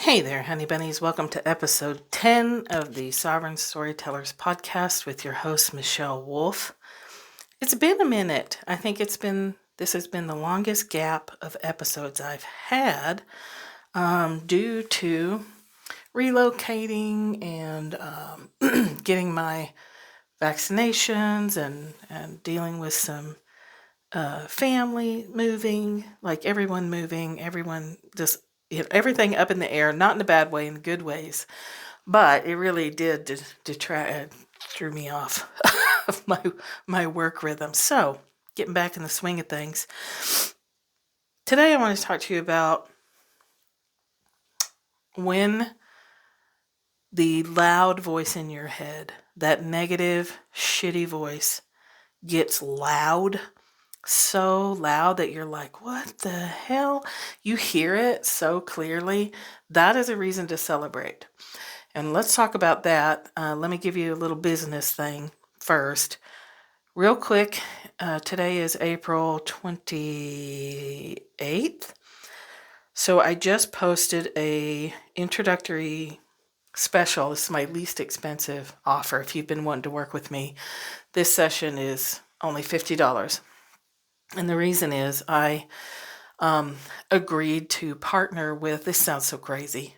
Hey there, honey bunnies. Welcome to episode 10 of the Sovereign Storytellers podcast with your host, Michelle Wolf. It's been a minute. I think this has been the longest gap of episodes I've had due to relocating and getting my vaccinations and dealing with some family moving, like everyone moving, everyone just everything up in the air, not in a bad way, in good ways, but it really did detract, threw me off of my work rhythm. So getting back in the swing of things, today I want to talk to you about when the loud voice in your head, that negative, shitty voice, gets loud. So loud that you're like, what the hell? You hear it so clearly. That is a reason to celebrate. And let's talk about that. Let me give you a little business thing first. Real quick, today is April 28th. So I just posted a introductory special. This is my least expensive offer. If you've been wanting to work with me, this session is only $50. And the reason is I agreed to partner with, this sounds so crazy.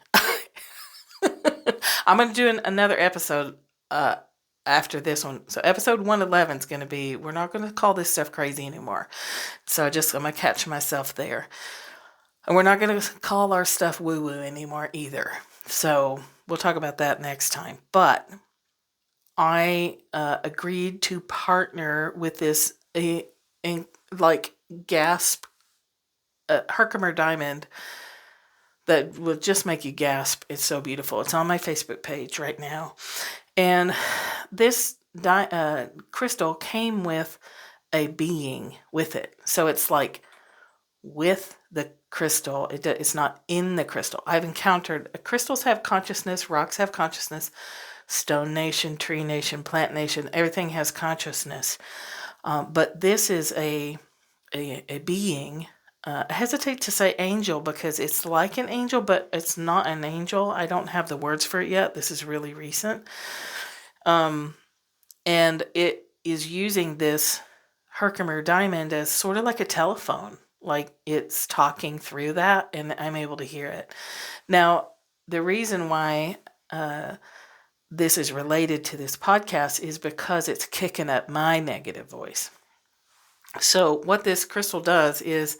I'm going to do another episode after this one. So episode 111 is going to be, we're not going to call this stuff crazy anymore. So I'm going to catch myself there. And we're not going to call our stuff woo-woo anymore either. So we'll talk about that next time. But I agreed to partner with this gasp, Herkimer diamond that will just make you gasp. It's so beautiful. It's on my Facebook page right now. And this crystal came with a being with it. So it's like with the crystal. It's not in the crystal. I've encountered crystals have consciousness, rocks have consciousness, stone nation, tree nation, plant nation, everything has consciousness. But this is a being. I hesitate to say angel because it's like an angel, but it's not an angel. I don't have the words for it yet. This is really recent. And it is using this Herkimer diamond as sort of like a telephone. Like it's talking through that and I'm able to hear it. Now, the reason why this is related to this podcast is because it's kicking up my negative voice. So what this crystal does is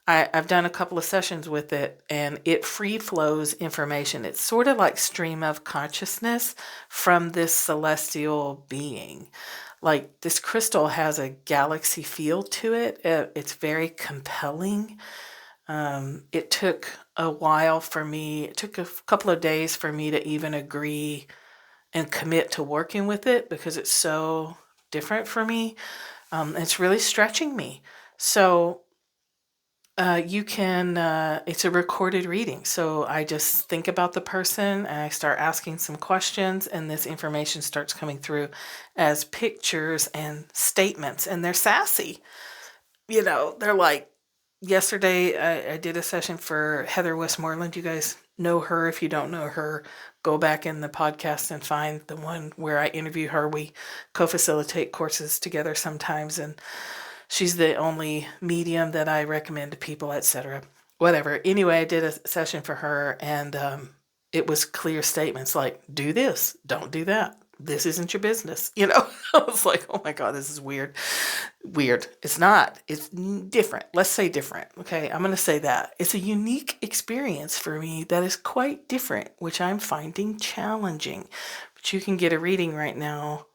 I've done a couple of sessions with it and it free flows information. It's sort of like stream of consciousness from this celestial being. Like this crystal has a galaxy feel to it. It's very compelling. It took a while for me. It took a couple of days for me to even agree and commit to working with it because it's so different for me. It's really stretching me. So you can, it's a recorded reading. So I just think about the person and I start asking some questions and this information starts coming through as pictures and statements. And they're sassy. You know, they're like, yesterday I did a session for Heather Westmoreland. You guys know her. If you don't know her, go back in the podcast and find the one where I interview her. We co-facilitate courses together sometimes. And she's the only medium that I recommend to people, etc. Whatever. Anyway, I did a session for her and it was clear statements like, do this, don't do that. This isn't your business. You know, I was like, oh my God, this is weird. Weird. It's not. It's different. Let's say different. Okay, I'm going to say that. It's a unique experience for me that is quite different, which I'm finding challenging. But you can get a reading right now.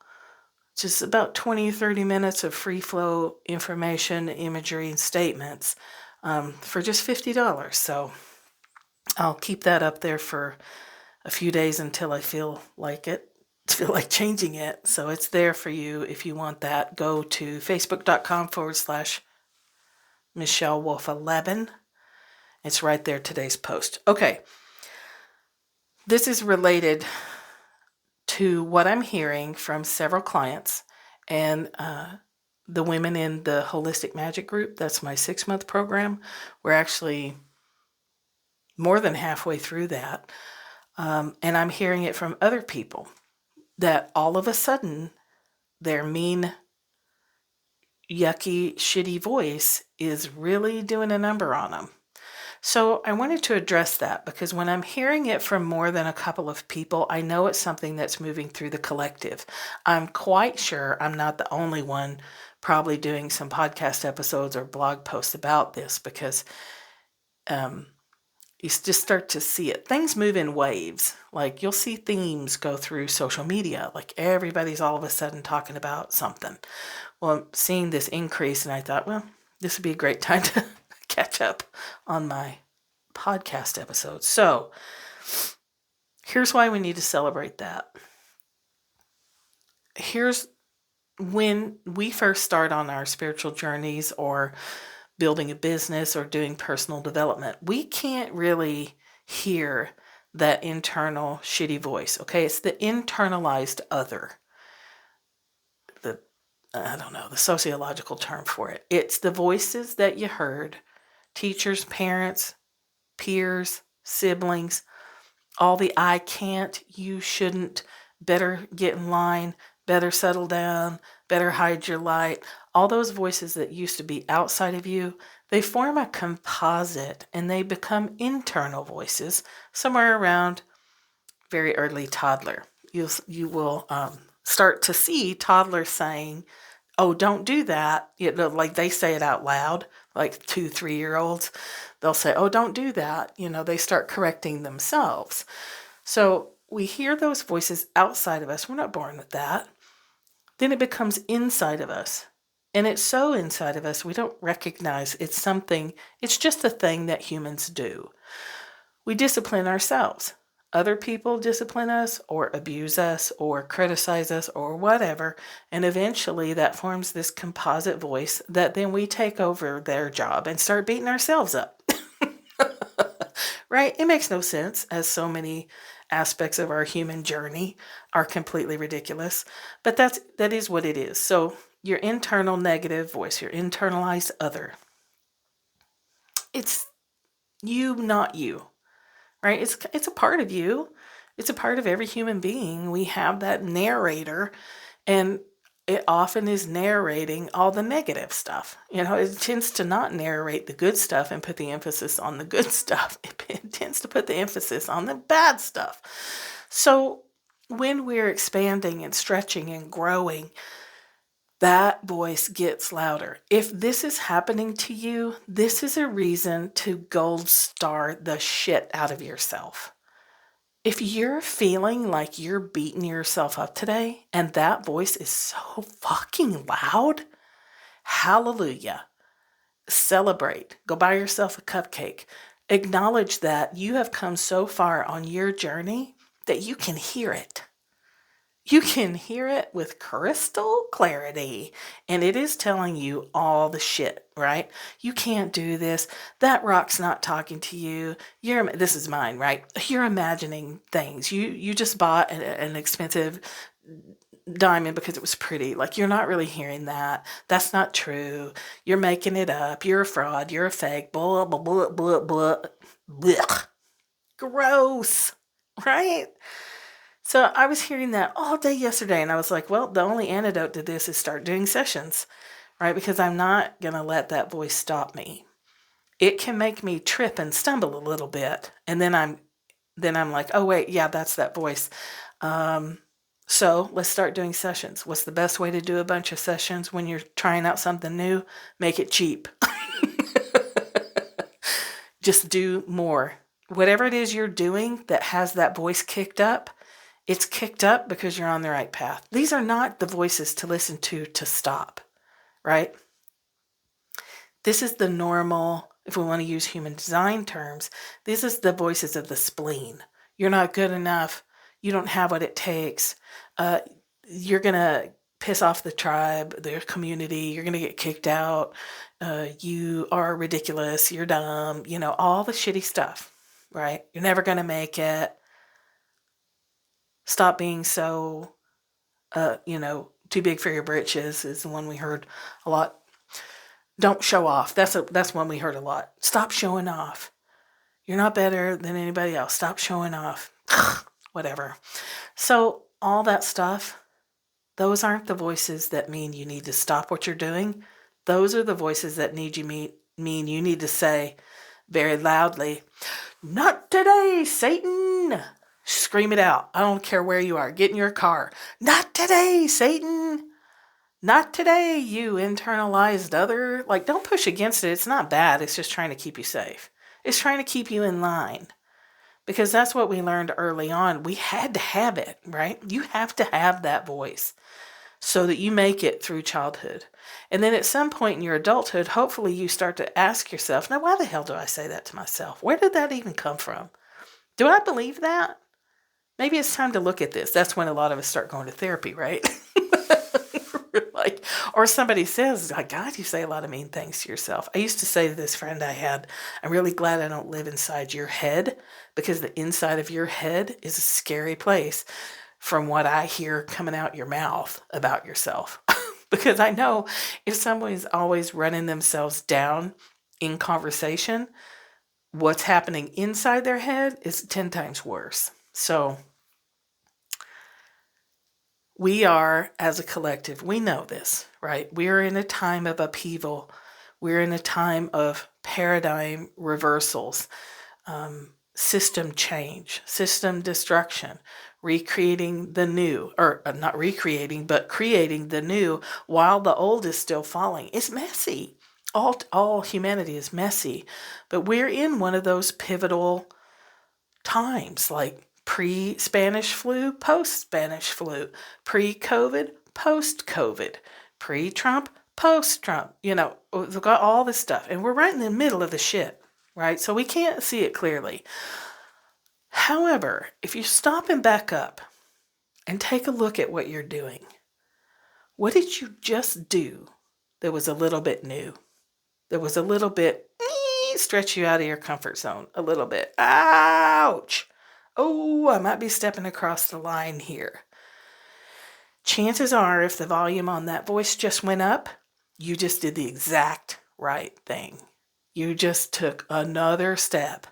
Just about 20, 30 minutes of free flow information, imagery, and statements for just $50. So I'll keep that up there for a few days until I feel like changing it. So it's there for you if you want that. Go to facebook.com/Michelle Wolf 11. It's right there, today's post. Okay. This is related to what I'm hearing from several clients and the women in the Holistic Magic Group. That's my 6-month program. We're actually more than halfway through that. And I'm hearing it from other people that all of a sudden their mean, yucky, shitty voice is really doing a number on them. So I wanted to address that because when I'm hearing it from more than a couple of people, I know it's something that's moving through the collective. I'm quite sure I'm not the only one probably doing some podcast episodes or blog posts about this because you just start to see it. Things move in waves. Like you'll see themes go through social media. Like everybody's all of a sudden talking about something. Well, I'm seeing this increase and I thought, well, this would be a great time to catch up on my podcast episodes. So here's why we need to celebrate that. Here's when we first start on our spiritual journeys or building a business or doing personal development, we can't really hear that internal shitty voice. Okay, it's the internalized other. The sociological term for it. It's the voices that you heard, teachers, parents, peers, siblings, all the I can't, you shouldn't, better get in line, better settle down, better hide your light. All those voices that used to be outside of you, they form a composite and they become internal voices somewhere around very early toddler. You will start to see toddlers saying, oh, don't do that. Like they say it out loud, like 2-3-year-olds. They'll say, oh, don't do that. They start correcting themselves. So we hear those voices outside of us. We're not born with that. Then it becomes inside of us. And it's so inside of us, we don't recognize it's something, it's just a thing that humans do. We discipline ourselves. Other people discipline us or abuse us or criticize us or whatever. And eventually that forms this composite voice that then we take over their job and start beating ourselves up. Right? It makes no sense, as so many aspects of our human journey are completely ridiculous. But that is what it is. So your internal negative voice, your internalized other, it's you, not you. Right? It's a part of you. It's a part of every human being. We have that narrator, and it often is narrating all the negative stuff. It tends to not narrate the good stuff and put the emphasis on the good stuff. It tends to put the emphasis on the bad stuff. So when we're expanding and stretching and growing, that voice gets louder. If this is happening to you, this is a reason to gold star the shit out of yourself. If you're feeling like you're beating yourself up today and that voice is so fucking loud, hallelujah. Celebrate. Go buy yourself a cupcake. Acknowledge that you have come so far on your journey that you can hear it. You can hear it with crystal clarity, and it is telling you all the shit, right? You can't do this. That rock's not talking to you. This is mine, right? You're imagining things. You just bought an expensive diamond because it was pretty. Like, you're not really hearing that. That's not true. You're making it up. You're a fraud. You're a fake. Blah, blah, blah, blah, blah. Blech. Gross, right? So I was hearing that all day yesterday, and I was like, well, the only antidote to this is start doing sessions, right? Because I'm not going to let that voice stop me. It can make me trip and stumble a little bit, and then I'm like, oh, wait, yeah, that's that voice. So let's start doing sessions. What's the best way to do a bunch of sessions when you're trying out something new? Make it cheap. Just do more. Whatever it is you're doing that has that voice kicked up, it's kicked up because you're on the right path. These are not the voices to listen to stop, right? This is the normal, if we want to use human design terms, this is the voices of the spleen. You're not good enough. You don't have what it takes. You're going to piss off the tribe, their community. You're going to get kicked out. You are ridiculous. You're dumb. All the shitty stuff, right? You're never going to make it. Stop being so, too big for your britches is the one we heard a lot. Don't show off. That's one we heard a lot. Stop showing off. You're not better than anybody else. Stop showing off. Whatever. So all that stuff, those aren't the voices that mean you need to stop what you're doing. Those are the voices that mean you need to say very loudly, "Not today, Satan!" Scream it out. I don't care where you are. Get in your car. "Not today, Satan! Not today, you internalized other." Like, don't push against it. It's not bad. It's just trying to keep you safe. It's trying to keep you in line. Because that's what we learned early on. We had to have it, right? You have to have that voice so that you make it through childhood. And then at some point in your adulthood, hopefully you start to ask yourself, now, why the hell do I say that to myself? Where did that even come from? Do I believe that? Maybe it's time to look at this. That's when a lot of us start going to therapy, right? Like, or somebody says, like, God, you say a lot of mean things to yourself. I used to say to this friend I had, I'm really glad I don't live inside your head, because the inside of your head is a scary place from what I hear coming out your mouth about yourself. Because I know if someone's always running themselves down in conversation, what's happening inside their head is 10 times worse. So we are, as a collective, we know this, right? We're in a time of upheaval. We're in a time of paradigm reversals, system change, system destruction, recreating the new, or not recreating, but creating the new while the old is still falling. It's messy. All humanity is messy, but we're in one of those pivotal times, like pre-Spanish flu, post-Spanish flu, pre-COVID, post-COVID, pre-Trump, post-Trump. We've got all this stuff, and we're right in the middle of the shit, right? So we can't see it clearly. However, if you stop and back up and take a look at what you're doing, what did you just do that was a little bit new? That was a little bit, stretch you out of your comfort zone a little bit. Ouch! Oh, I might be stepping across the line here. Chances are, if the volume on that voice just went up, you just did the exact right thing. You just took another step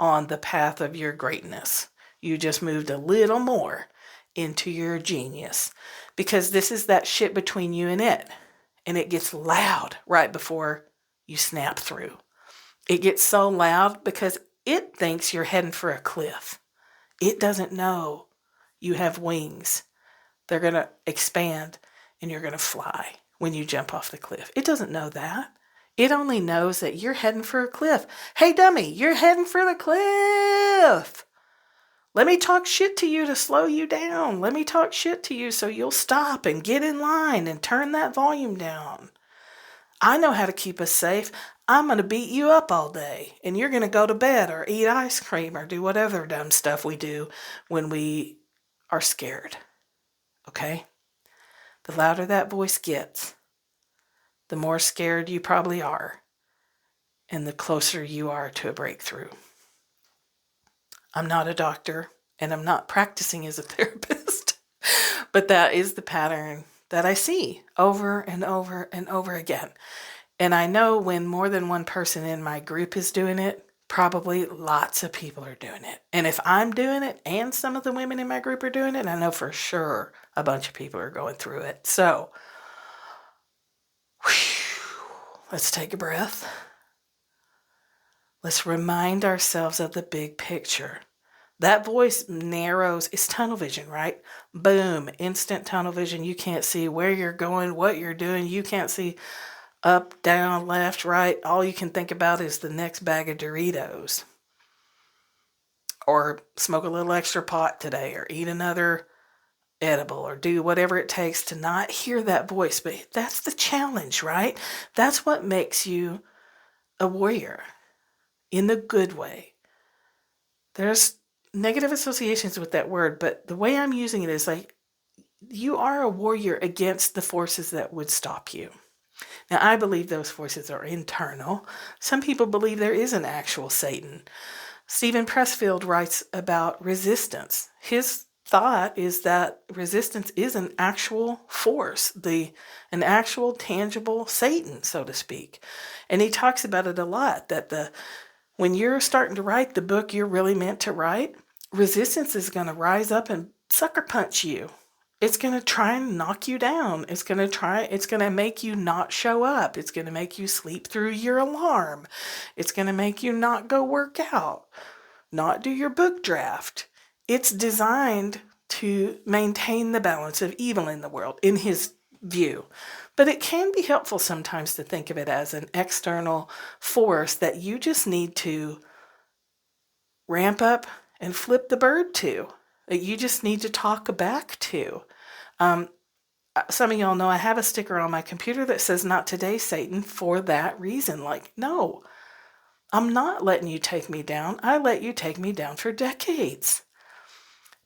on the path of your greatness. You just moved a little more into your genius, because this is that shit between you and it. And it gets loud right before you snap through. It gets so loud because it thinks you're heading for a cliff. It doesn't know you have wings. They're going to expand and you're going to fly when you jump off the cliff. It doesn't know that. It only knows that you're heading for a cliff. Hey, dummy, you're heading for the cliff. Let me talk shit to you to slow you down. Let me talk shit to you so you'll stop and get in line and turn that volume down. I know how to keep us safe. I'm going to beat you up all day, and you're going to go to bed or eat ice cream or do whatever dumb stuff we do when we are scared. Okay? The louder that voice gets, the more scared you probably are, and the closer you are to a breakthrough. I'm not a doctor, and I'm not practicing as a therapist, but that is the pattern that I see over and over and over again. And I know when more than one person in my group is doing it, probably lots of people are doing it. And if I'm doing it and some of the women in my group are doing it, I know for sure a bunch of people are going through it. So, let's take a breath. Let's remind ourselves of the big picture. That voice narrows, it's tunnel vision, right? Boom, instant tunnel vision. You can't see where you're going, what you're doing. You can't see up, down, left, right. All you can think about is the next bag of Doritos. Or smoke a little extra pot today, or eat another edible, or do whatever it takes to not hear that voice. But that's the challenge, right? That's what makes you a warrior in the good way. There's negative associations with that word, but the way I'm using it is like, you are a warrior against the forces that would stop you. Now, I believe those forces are internal. Some people believe there is an actual Satan. Stephen Pressfield writes about resistance. His thought is that resistance is an actual force, an actual tangible Satan, so to speak. And he talks about it a lot, that When you're starting to write the book you're really meant to write, resistance is going to rise up and sucker punch you. It's going to try and knock you down. It's going to make you not show up. It's going to make you sleep through your alarm. It's going to make you not go work out, not do your book draft. It's designed to maintain the balance of evil in the world, in his view. But it can be helpful sometimes to think of it as an external force that you just need to ramp up and flip the bird to, that you just need to talk back to. Some of y'all know I have a sticker on my computer that says, "Not today, Satan," for that reason. Like, no, I'm not letting you take me down. I let you take me down for decades.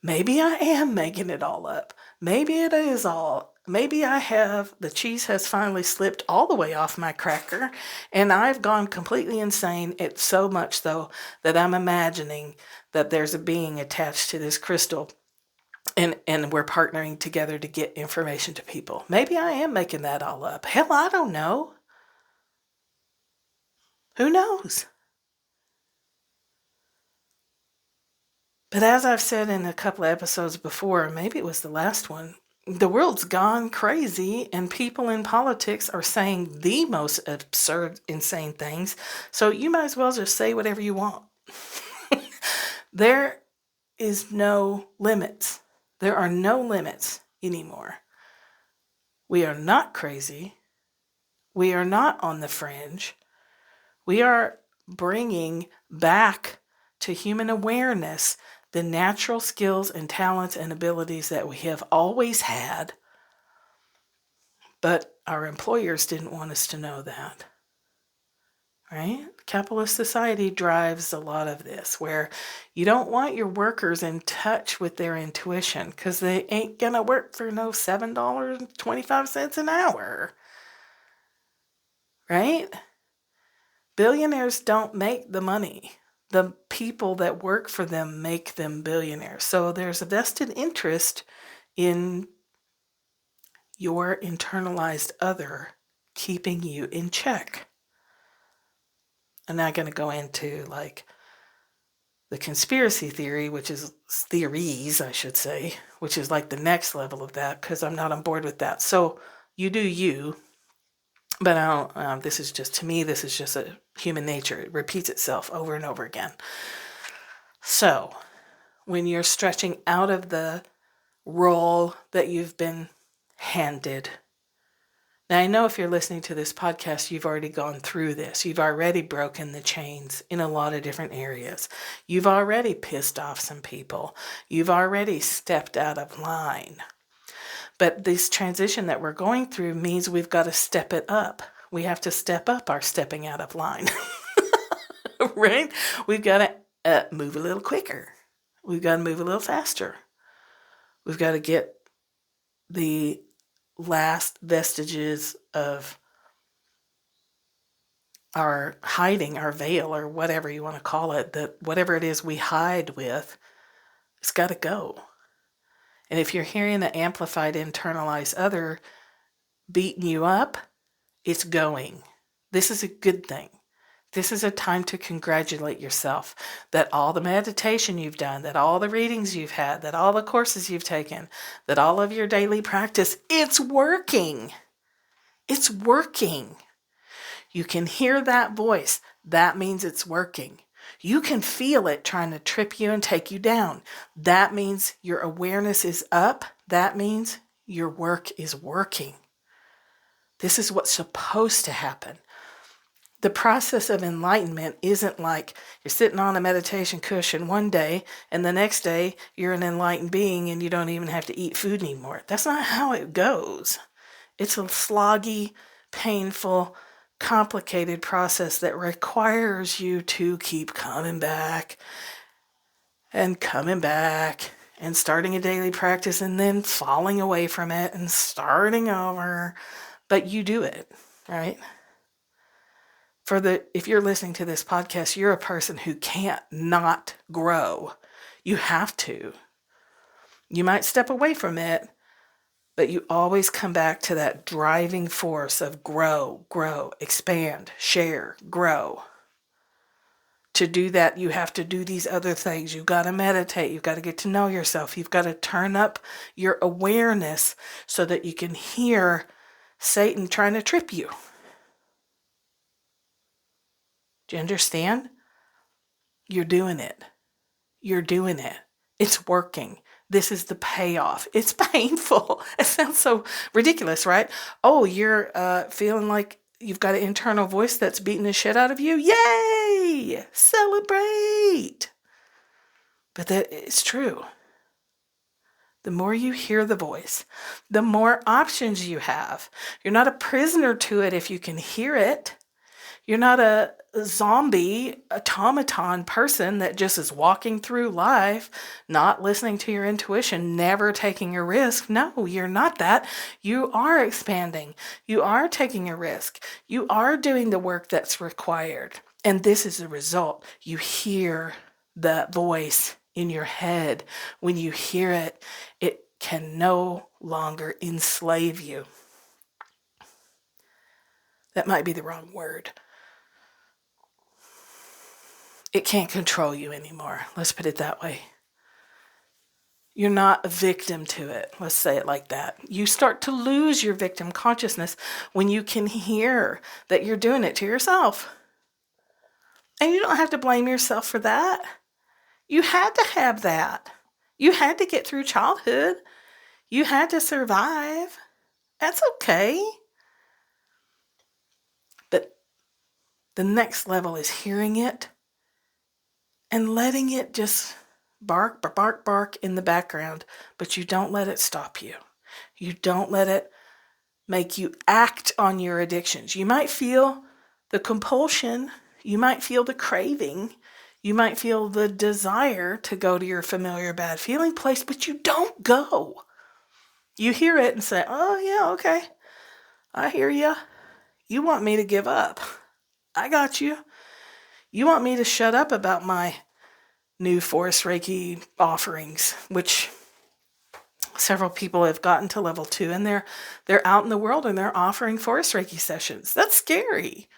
Maybe I am making it all up. Maybe it is all. Maybe the cheese has finally slipped all the way off my cracker and I've gone completely insane. It's so much so that I'm imagining that there's a being attached to this crystal and we're partnering together to get information to people. Maybe I am making that all up. Hell, I don't know. Who knows? But as I've said in a couple of episodes before, maybe it was the last one, the world's gone crazy and people in politics are saying the most absurd, insane things. So you might as well just say whatever you want. There is no limits. There are no limits anymore. We are not crazy. We are not on the fringe. We are bringing back to human awareness the natural skills and talents and abilities that we have always had, but our employers didn't want us to know that, right? Capitalist society drives a lot of this, where you don't want your workers in touch with their intuition because they ain't gonna work for no $7.25 an hour, right? Billionaires don't make the money. The people that work for them make them billionaires. So there's a vested interest in your internalized other keeping you in check. I'm not going to go into like the conspiracy theory, which is theories, I should say, which is like the next level of that, because I'm not on board with that. So you do you, but I don't, this is just, to me, this is just a human nature. It repeats itself over and over again. So when you're stretching out of the role that you've been handed. Now, I know if you're listening to this podcast, you've already gone through this. You've already broken the chains in a lot of different areas. You've already pissed off some people. You've already stepped out of line. But this transition that we're going through means we've got to step it up. We have to step up our stepping out of line, right? We've got to move a little quicker. We've got to move a little faster. We've got to get the last vestiges of our hiding, our veil, or whatever you want to call it, that whatever it is we hide with, it's got to go. And if you're hearing the amplified, internalized other beating you up, it's going. This is a good thing. This is a time to congratulate yourself that all the meditation you've done, that all the readings you've had, that all the courses you've taken, that all of your daily practice, it's working. It's working. You can hear that voice. That means it's working. You can feel it trying to trip you and take you down. That means your awareness is up. That means your work is working. This is what's supposed to happen. The process of enlightenment isn't like you're sitting on a meditation cushion one day and the next day you're an enlightened being and you don't even have to eat food anymore. That's not how it goes. It's a sloggy, painful, complicated process that requires you to keep coming back and starting a daily practice and then falling away from it and starting over. But you do it, right? If you're listening to this podcast, you're a person who can't not grow. You have to. You might step away from it, but you always come back to that driving force of grow, expand, share, grow. to do that, you have to do these other things. You've got to meditate. You've got to get to know yourself. You've got to turn up your awareness so that you can hear Satan trying to trip you. Do you understand? You're doing it. You're doing it. It's working. This is the payoff. It's painful. It sounds so ridiculous, right? Oh, you're feeling like you've got an internal voice that's beating the shit out of you? Yay! Celebrate! But that it's true. The more you hear the voice, the more options you have. You're not a prisoner to it if you can hear it. You're not a zombie, automaton person that just is walking through life, not listening to your intuition, never taking a risk. No, you're not that. You are expanding. You are taking a risk. You are doing the work that's required. And this is the result. You hear that voice in your head. When you hear it, it can no longer enslave you. That might be the wrong word. It can't control you anymore. Let's put it that way. You're not a victim to it. Let's say it like that. You start to lose your victim consciousness when you can hear that you're doing it to yourself. And you don't have to blame yourself for that. You had to have that. You had to get through childhood. You had to survive. That's okay. But the next level is hearing it and letting it just bark, bark, bark in the background, but you don't let it stop you. You don't let it make you act on your addictions. You might feel the compulsion, you might feel the craving, you might feel the desire to go to your familiar bad feeling place, but you don't go. You hear it and say, oh yeah, okay, I hear you. You want me to give up. I got you. You want me to shut up about my new Forest Reiki offerings, which several people have gotten to level 2, and they're out in the world and they're offering Forest Reiki sessions. That's scary.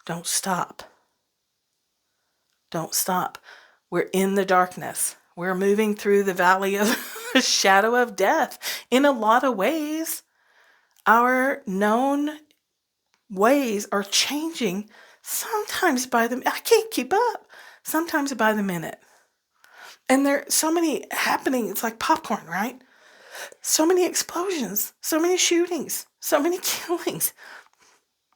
Don't stop. Don't stop. We're in the darkness. We're moving through the valley of the shadow of death. In a lot of ways, our known ways are changing. Sometimes I can't keep up. Sometimes by the minute. And there's so many happening. It's like popcorn, right? So many explosions, so many shootings, so many killings,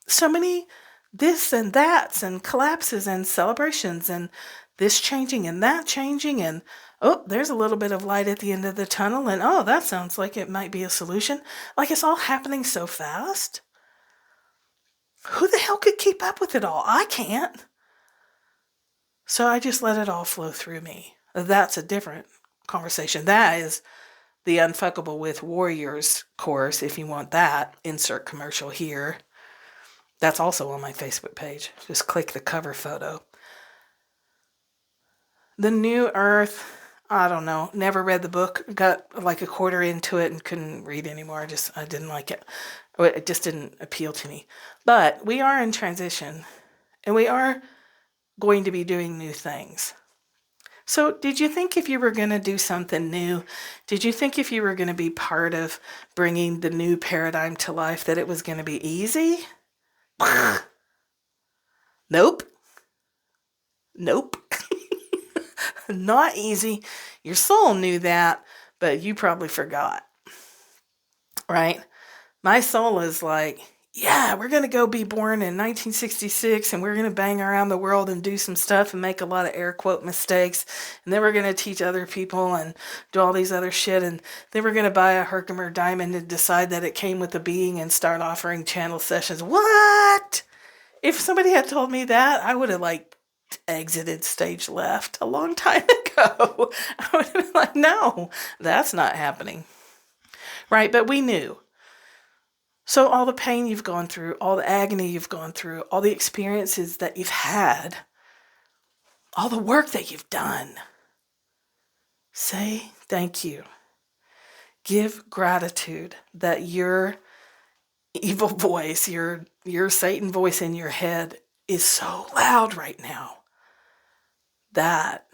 so many this and that's and collapses and celebrations and this changing and that changing. And oh, there's a little bit of light at the end of the tunnel. And oh, that sounds like it might be a solution. Like it's all happening so fast. Who the hell could keep up with it all? I can't. So I just let it all flow through me. That's a different conversation. That is the Unfuckable with Warriors course. If you want that, insert commercial here. That's also on my Facebook page. Just click the cover photo. The New Earth, I don't know. Never read the book. Got like a quarter into it and couldn't read anymore. I didn't like it. It just didn't appeal to me. But we are in transition, and we are going to be doing new things. So did you think if you were going to do something new, did you think if you were going to be part of bringing the new paradigm to life that it was going to be easy? Nope. Nope. Not easy. Your soul knew that, but you probably forgot. Right? My soul is like, yeah, we're going to go be born in 1966 and we're going to bang around the world and do some stuff and make a lot of air quote mistakes. And then we're going to teach other people and do all these other shit. And then we're going to buy a Herkimer diamond and decide that it came with a being and start offering channel sessions. What? If somebody had told me that, I would have exited stage left a long time ago. I would have been like, no, that's not happening. Right? But we knew. So all the pain you've gone through, all the agony you've gone through, all the experiences that you've had, all the work that you've done, say thank you. Give gratitude that you're evil voice, your Satan voice in your head is so loud right now. That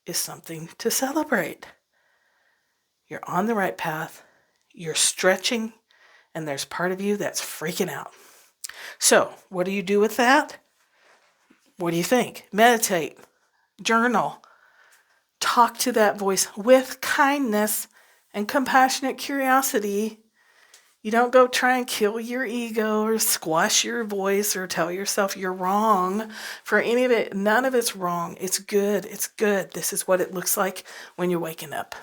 is something to celebrate. You're on the right path. You're stretching, and there's part of you that's freaking out. So, what do you do with that? What do you think? Meditate, journal, talk to that voice with kindness and compassionate curiosity. You don't go try and kill your ego or squash your voice or tell yourself you're wrong for any of it. None of it's wrong. It's good. It's good. This is what it looks like when you're waking up.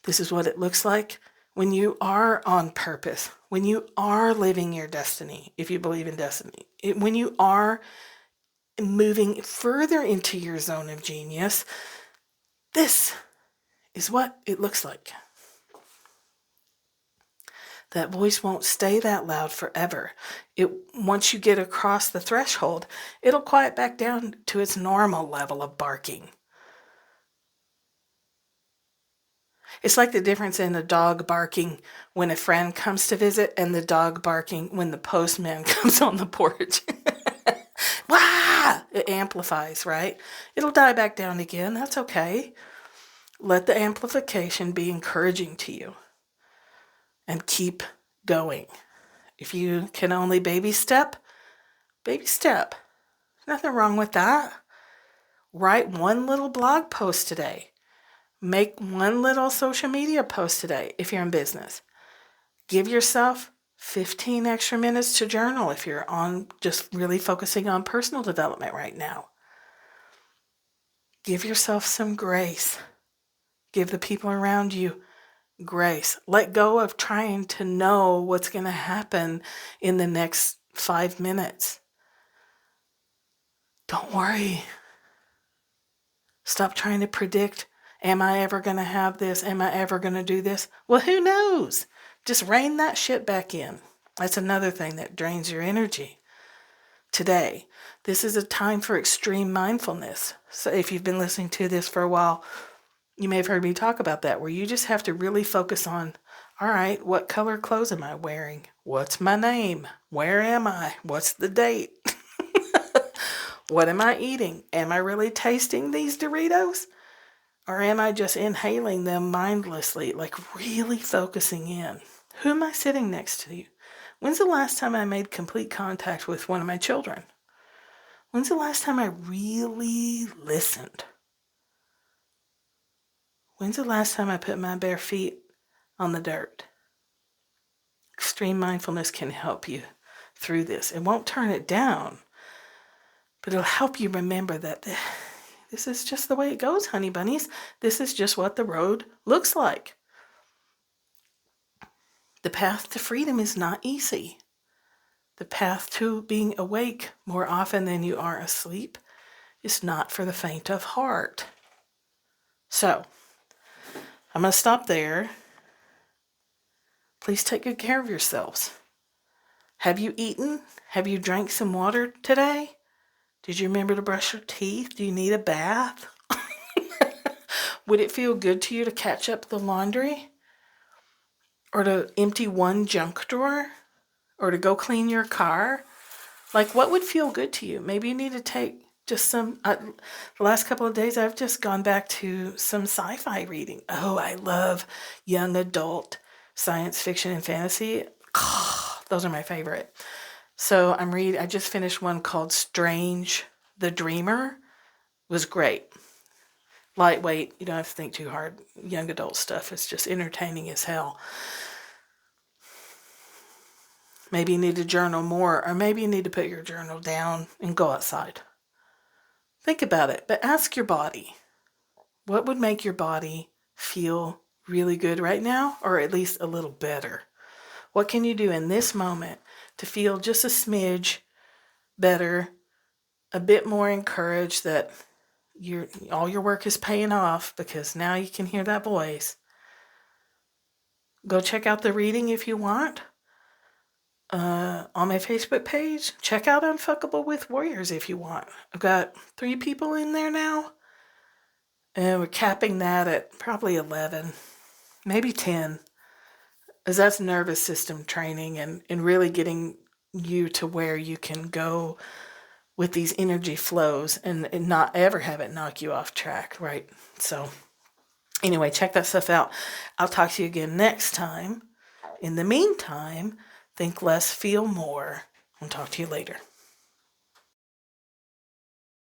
This is what it looks like when you are on purpose, when you are living your destiny, if you believe in destiny, when you are moving further into your zone of genius. This is what it looks like. That voice won't stay that loud forever. Once you get across the threshold, it'll quiet back down to its normal level of barking. It's like the difference in a dog barking when a friend comes to visit and the dog barking when the postman comes on the porch. Wah! It amplifies, right? It'll die back down again. That's okay. Let the amplification be encouraging to you. And keep going. If you can only baby step. Nothing wrong with that. Write one little blog post today. Make one little social media post today if you're in business. Give yourself 15 extra minutes to journal if you're on just really focusing on personal development right now. Give yourself some grace. Give the people around you grace. Let go of trying to know what's going to happen in the next 5 minutes. Don't worry. Stop trying to predict, am I ever going to have this? Am I ever going to do this? Well, who knows? Just rein that shit back in. That's another thing that drains your energy. Today, this is a time for extreme mindfulness. So if you've been listening to this for a while, you may have heard me talk about that, where you just have to really focus on, all right, what color clothes am I wearing? What's my name? Where am I? What's the date? What am I eating? Am I really tasting these Doritos? Or am I just inhaling them mindlessly, like really focusing in? Who am I sitting next to? When's the last time I made complete contact with one of my children? When's the last time I really listened? When's the last time I put my bare feet on the dirt? Extreme mindfulness can help you through this. It won't turn it down, but it'll help you remember that this is just the way it goes, honey bunnies. This is just what the road looks like. The path to freedom is not easy. The path to being awake more often than you are asleep is not for the faint of heart. So, I'm going to stop there. Please take good care of yourselves. Have you eaten? Have you drank some water today? Did you remember to brush your teeth? Do you need a bath? Would it feel good to you to catch up the laundry? Or to empty one junk drawer? Or to go clean your car? Like, what would feel good to you? Maybe you need to take just some... the last couple of days, I've just gone back to some sci-fi reading. Oh, I love young adult science fiction and fantasy. Those are my favorite. So I just finished one called Strange the Dreamer. It was great. Lightweight, you don't have to think too hard. Young adult stuff is just entertaining as hell. Maybe you need to journal more, or maybe you need to put your journal down and go outside. Think about it, but ask your body. What would make your body feel really good right now, or at least a little better? What can you do in this moment to feel just a smidge better, a bit more encouraged that all your work is paying off because now you can hear that voice? Go check out the reading if you want. On my Facebook page, check out Unfuckable with Warriors if you want. I've got 3 people in there now, and we're capping that at probably 11, maybe 10. As that's nervous system training and really getting you to where you can go with these energy flows and not ever have it knock you off track, right? So anyway, check that stuff out. I'll talk to you again next time. In the meantime, think less, feel more. I'll talk to you later.